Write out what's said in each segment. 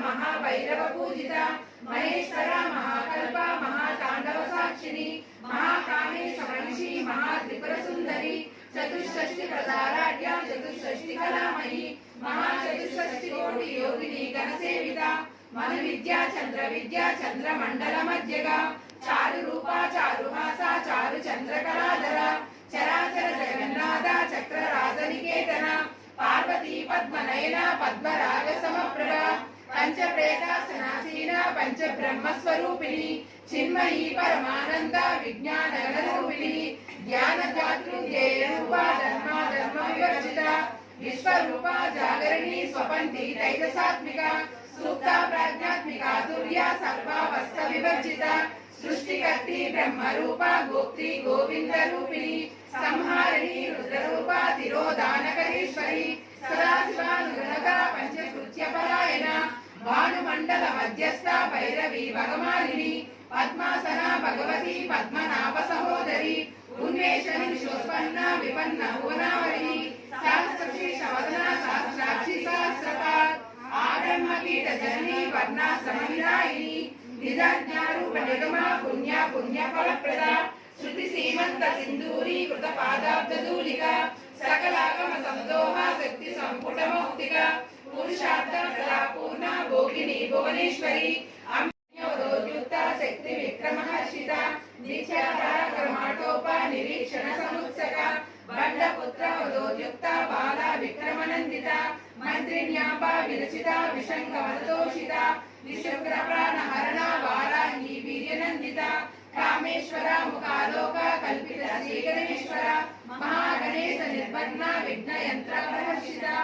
महाभैरव पूजिता महेश्वरा महाकल्पा महातांडव साक्षिणी महाकामेश महिषी महात्रिपुर सुंदरी चतुष्षष्टि प्रसाराढ्या चतुष्षष्टि कलामयी महाचतुष्षष्टि कोटि योगिनी गणसेविता मन विद्या चंद्र मंडल मध्यगा चारु रूपा चारुहासा चारु चंद्र कलाधरा चराचर जगन्नाथ चक्र राजनिकेतना पार्वती पद्मनयना पद्मराग समप्रभा पंच प्रेतासनासीना पंच ब्रह्म स्वरूपिणी चिन्मयी परमानंद विज्ञान रूपिणी ज्ञान दातृ रूपा धर्म विवर्जिता विश्वरूपा जागरणी स्वपंथी तैजसात्मिका सुप्ता प्राज्ञात्मिका तुर्या सर्वावस्थ विवर्जिता सृष्टिकर्त्री ब्रह्म रूपा गोप्त्री गोविंद रूपिणी संहारिणी रुद्र रूपा तिरोधानकरीश्वरी सदाशिवानुगणका पंचकृत्य परायणा भानुमंडल मध्यस्थ भैरवी भगमालिनी पद्मासना भगवती पद्मनाभ सहोदरी उन्मेषणी शोत्पन्ना विपन्न भुवनावली सहस्रशीर्ष वदना सहस्राक्षी सहस्रपाद आब्रह्म कीट जननी वर्णाश्रमविदायिनी निजज्ञारूप निगमा पुण्य पुण्य फलप्रदा श्रुति सीमंत सिंदूरी कृत पादाब्दधूलिका सकलागम संदोहा शक्ति संपुट मौक्तिका पुरुषार्थ प्रदा पूर्णा भोगिनी भुवनेश्वरी अम्योदोद्युक्ता शक्ति विक्रम हर्षिता नित्या पराक्रमाटोपा निरीक्षण समुत्सका बंडपुत्र उदोद्युक्ता बाला विक्रमनंदिता मंत्रिण्यापा विरचिता विशंकवनतोषिता विशुक्र प्राणहरणा वाराही वीर्यनंदिता कामेश्वरा मुखालोका कल्पित श्रीगणेश्वरा महागणेश निर्भग्ना विघ्न यंत्र प्रहर्षिता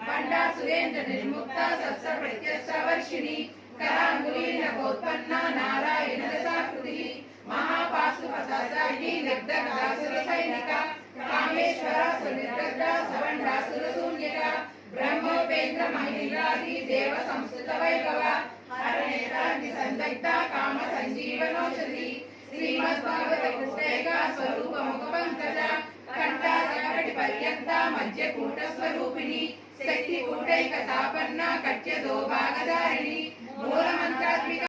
बंडा सुरेंद्र निर्मुक्ता सत्सर प्रत्यक्ष वर्षिणी करांगुली नभोत्पन्ना नारायण दशाकृति महापाशुपसारिणी लब्धकासुर सैनिका कामेश्वरा सुनिर्दग्धा सवंडा सुरशून्यका ब्रह्मोपेन्द्र महिलाधि देव संस्कृत वैभवा हरणेत्राग्नि संदग्धा काम संजीवनौषधि श्रीमद्भागवत पुस्तका स्वरूप मुख पंकजा कंठाकटि पर्यंता मध्य कूट स्वरूपिणी शक्ति कूटैकतापन्ना कट्य दो भागधारिणी मूल मंत्रात्मिका